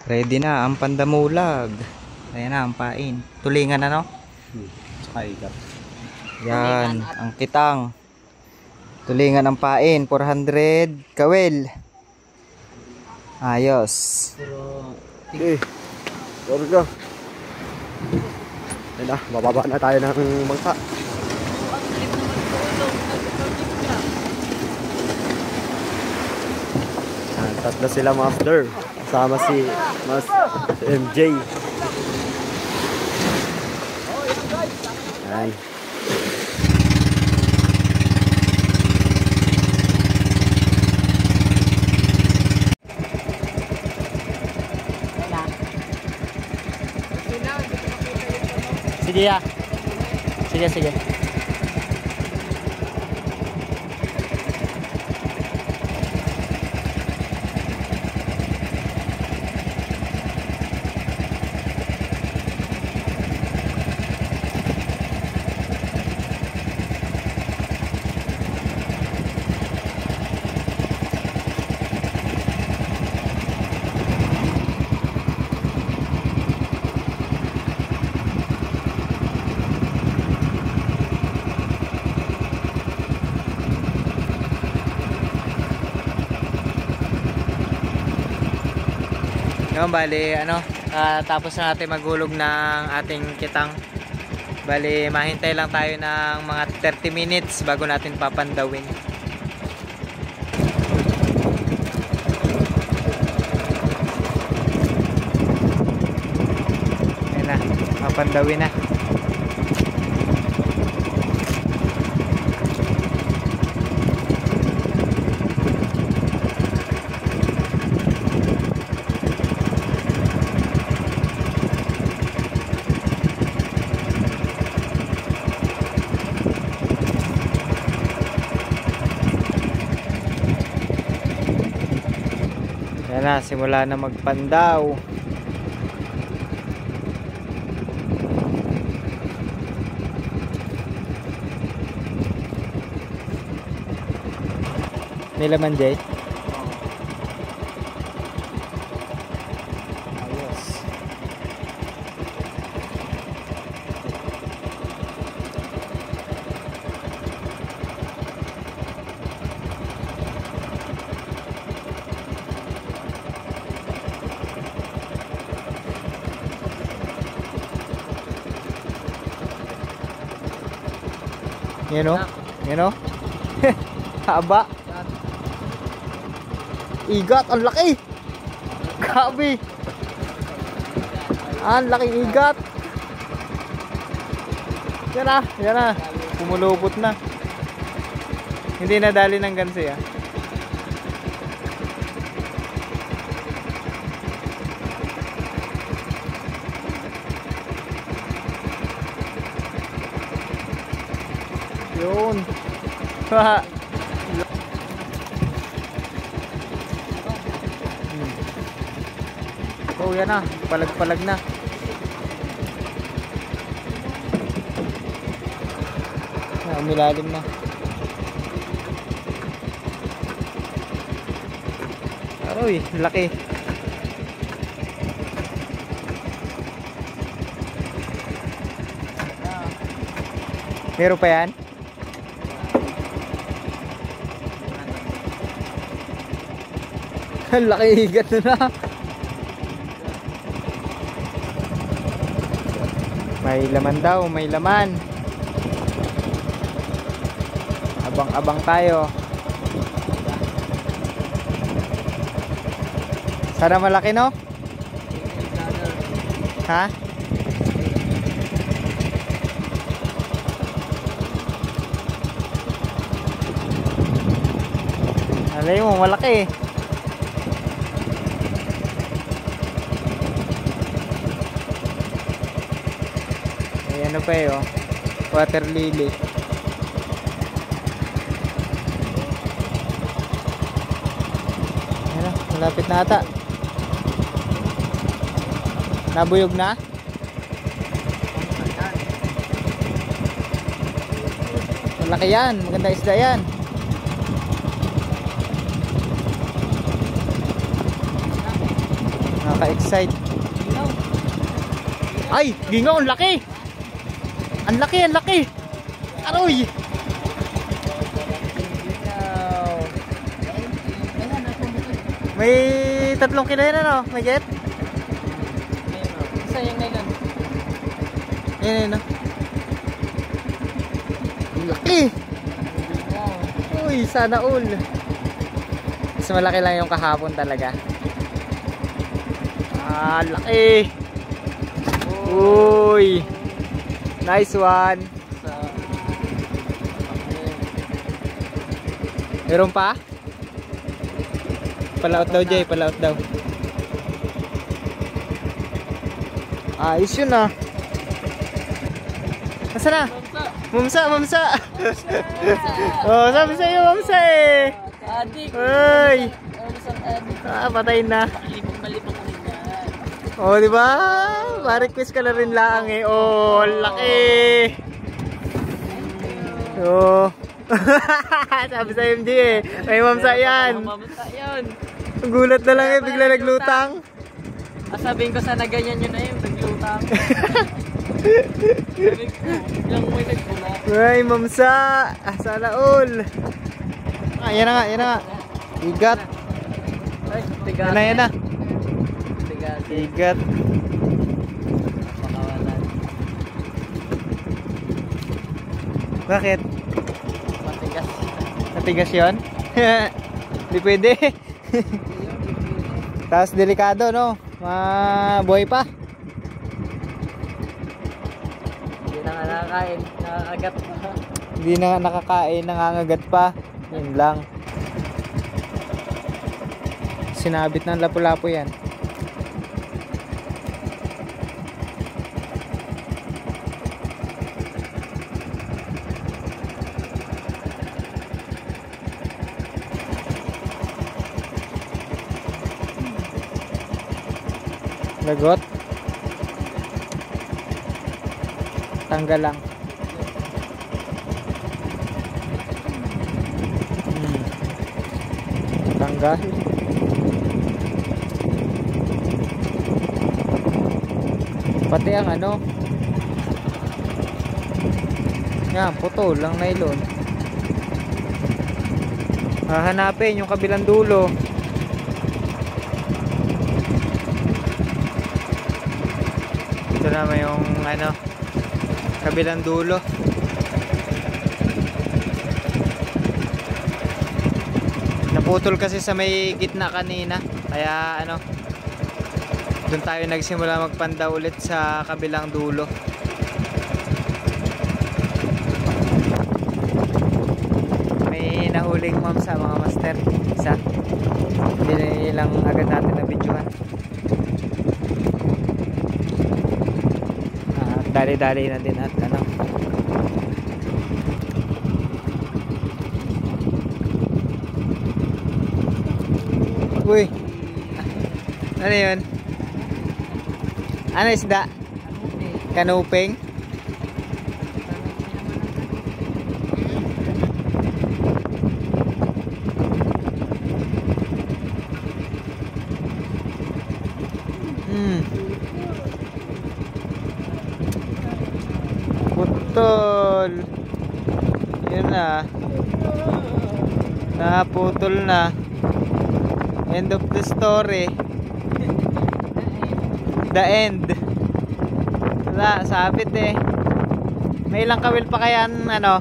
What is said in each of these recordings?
Ready na ang pandamulag. Ayan na ang pain. Tulingan na, no? Tsaka ikat. Yan, ang kitang. Tulingan ang pain. 400 kawel. Ayos. Okay. Sorry ka. Ayan na, bababa na tayo ng bangka. Tatlo sila master. Kasama si MJ. Ayan. Sige ya. Sige, sige. Yung bali tapos na natin maghulog ng ating kitang. Bali mahintay lang tayo ng mga 30 minutes bago natin papandawin. Ayan na, papandawin na. Yan na, simula na magpandaw. May laman, Jay? Ayos. Yan o. Yan o. Haba. Igat. Ang laki. Grabe. Ang laking igat. Yan na. Yan na. Pumulupot na. Hindi nadali ng gansi ah. Yun. Oh, yan na. Palag-palag na. Umilalim na. Aroy, laki. Meron pa yan? Laki higat na. May laman daw, may laman. Abang-abang tayo. Sana malaki, no? Ha? Alay mo, malaki. Ano pa eh, oh. Water lily. Ayan, malapit na ata. Nabuyog na? Malaki yan, maganda isda yan. Nakaka-excite. Ay, gingaw, ang laki. Ang laki, ang laki. Aroy. May 3 kilo yan ano, may get? Isa yung nylon. Yan yun, no? Ang laki! Uy, sana all. Mas malaki lang yung kahapon talaga. Ah, laki! Uy! Nice one! Meron pa? Palaot daw, Jay. Palaot daw. Ayos yun ah. Nasa na? Mamsa, mamsa. Oh, sabi sa'yo, mamsa eh. Adik. Uy. Adik. Ah, patayin na. Malipang ka rin yan. Oh, di ba? Ma-request ka na rin lang eh. Oh, laki. Oh. Sabi sa MG eh. May mamsa yan. Mamasa yan. Gulat na lang eh. Bigla naglutang. Sabihin ko sana ganyan yun na yun. Naglutang. Ilang may nagbula. Ay, mamsa. Ah, sana all. Ah, yan na nga, yan na nga. Igat. Ay, tigas. Yan na, yan na. Tigas. Igat. Pakawalan. Bakit? Matigas. Natigas yun? Hindi pwede. Tapos delikado, no? Mabuhay pa. Hindi na nga nakakain. Nakakagat pa. Hindi na nakakain, nangangagat pa. Yun lang. Sinabit ng lapu-lapu yan. Lagot. Tanggal lang. Tanggal. Pati ang ano. Yan, putol lang nylon. Hahanapin yung kabilang dulo. Ito naman yung ano, kabilang dulo. Naputol kasi sa may gitna kanina. Kaya ano, doon tayo nagsimula magpanda ulit sa kabilang dulo. May nahuling ma'am sa mga master. Isa. Hindi lang agad natin na videohan. Dali-dali na din at ano. Uy. Ano yun? Ano isda? Kanuping? Putol. Yun na. Naputol na. End of the story. The end. Wala, sabit eh. May ilang kawil pa kaya ano?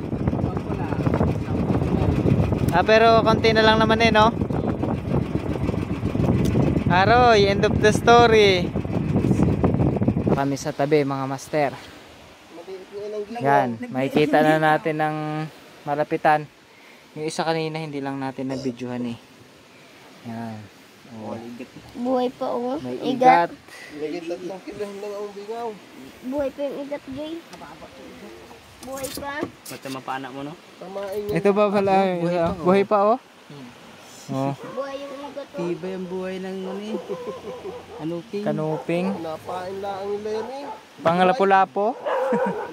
Pero konti na lang naman eh, no? Aroy, end of the story. Kami sa tabi mga master. Yan, makikita na natin ng malapitan. Yung isa kanina hindi lang natin na-videohan eh. Yan. Oh. Buhay pa oh. May igat. Buhay pa yung igat, Jay. Buhay pa. Ba't mapaanak mo, no? Ito pa pala. Buhay pa oh. Oh. Buhay yung igat oh. Tiba yung buhay ng ano eh. Kanuping. Kanuping. Napain lang nila yan eh. Panglapu-lapo.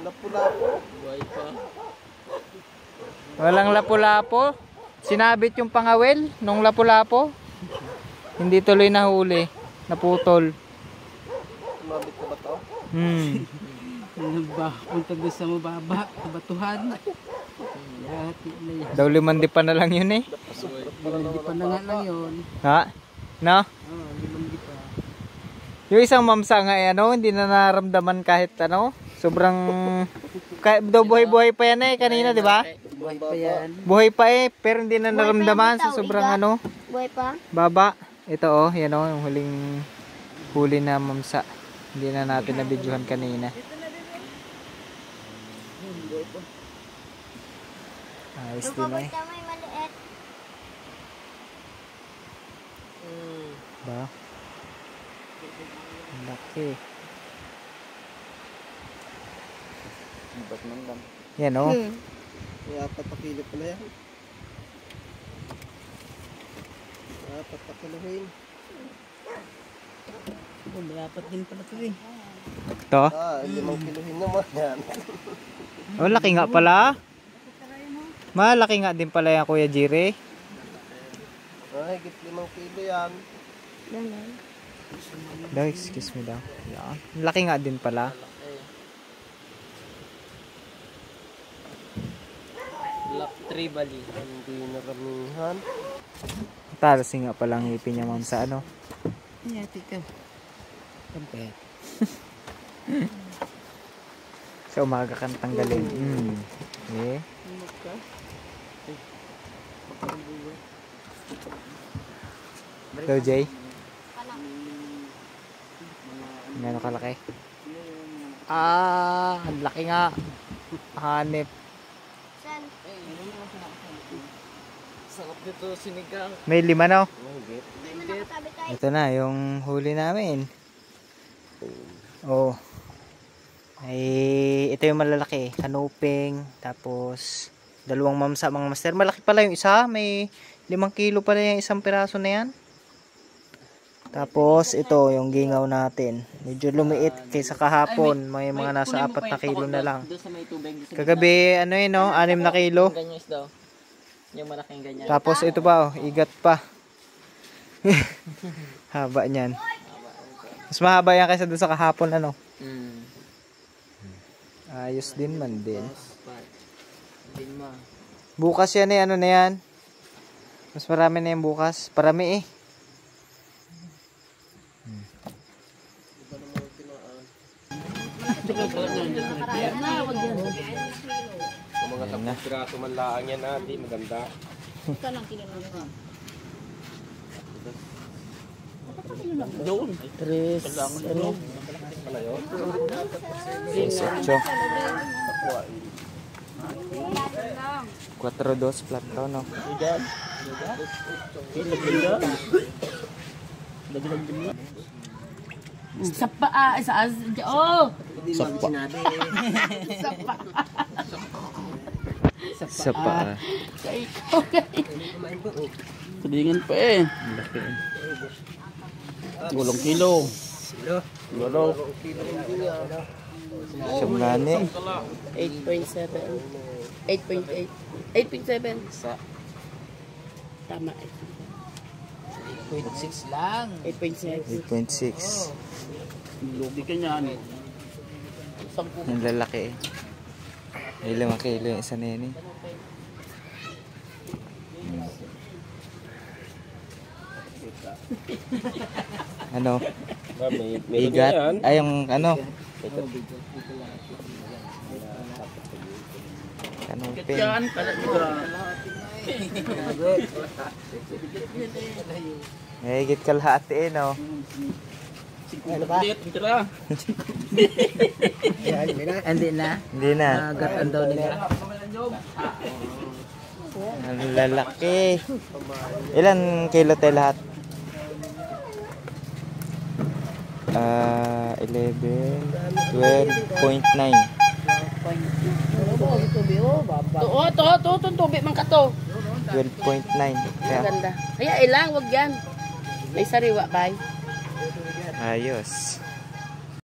Lapu-lapu. Buhay pa. Walang lapu-lapo. Sinabit yung pangawil nung lapu-lapo. Hindi tuloy nahuli. naputol. Mabit na ba to? Punta doon sa mababa, sa batuhan. Daw 5 pa na lang yun eh. Hindi pa na nga lang yun. Ha? No? Oo, 5 pa. Yung isang mamsa nga eh, ano, hindi na naramdaman kahit ano. Sobrang kahit daw buhay-buhay pa yan eh kanina, di ba? Buhay pa yan. Buhay pa eh, pero hindi na Buhay pa naramdaman yan, sa bitaw, sobrang iga. ano, Buhay pa? baba. Ito oh, yan oh, yung huling huli na mamsa. Hindi na natin nabidyohan kanina. Ayos din eh. Ka may maliit. Ba? Ang laki. Yan oh. May 4 na kilo pala yan. 4 na kilohin. Oh, malapat din pala ito eh. Ito. 5 kilohin naman yan. Oh, laki nga pala. Malaki nga din pala yan, Kuya Jire. Ay, higit 5 kilo yan. Daw, excuse me daw. Yan. Laki nga din pala. Black tribally. Hindi naramihan. Talasi nga palang ngipin niya, ma'am, sa ano. Ay, tika. Kampet. Sa umaga kang tanggalin. Okay. Daw, Jay. Gano'n kalaki? Ang laki nga. Hanip. San? Sarap dito sinigang. May 5 no? Hindi mo nakatabi tayo. Ito na, yung huli namin. Oh. Ay, ito yung malalaki. Kanuping. Tapos, 2 mamsa mga master. Malaki pala yung isa. May 5 kilo pala yung isang piraso na yan. Tapos, ito yung gingaw natin. Medyo lumiit kaysa kahapon. May mga nasa 4 na kilo na lang. Doon sa may tubig. Kagabi, ano yun, no? 6 na kilo. Ganyan isda. Yung malaking ganyan. Tapos, ito pa, oh, igat pa. Haba niyan. Mas mahaba yan kaysa doon sa kahapon, ano? Ayos din man din. Bukas yan eh, ano na yan? Mas marami na yan bukas. Parami eh. Yung mga 10 piraso man laang yan natin, maganda. Doon. Tres. Ano? 4-2 flat to, no? Sapa sa oh. Sapa. Tudingan pa eh. Gulong kilo. Gulong. Siyamlani. 8.7. 8.8. 8.7. Tama. 8.6 lang. 8.6. 8.6. Lugi ka niyan. Yung lalaki eh. May 5 kilo yung isa na yun eh. Ano? Igat. Ay, yung ano? Kanupin. Yan pala dito. May higit kalahati eh, no? Ano ba? Hindi na. Hindi na. Gatan daw nila. Ang lalaki. Ilan kilo tayo lahat? 11, 12.9. To, tubig man ka to. 12.9. Kaya, Ganda. Ay, ilang, wag yan. May sariwa, bay. ayos.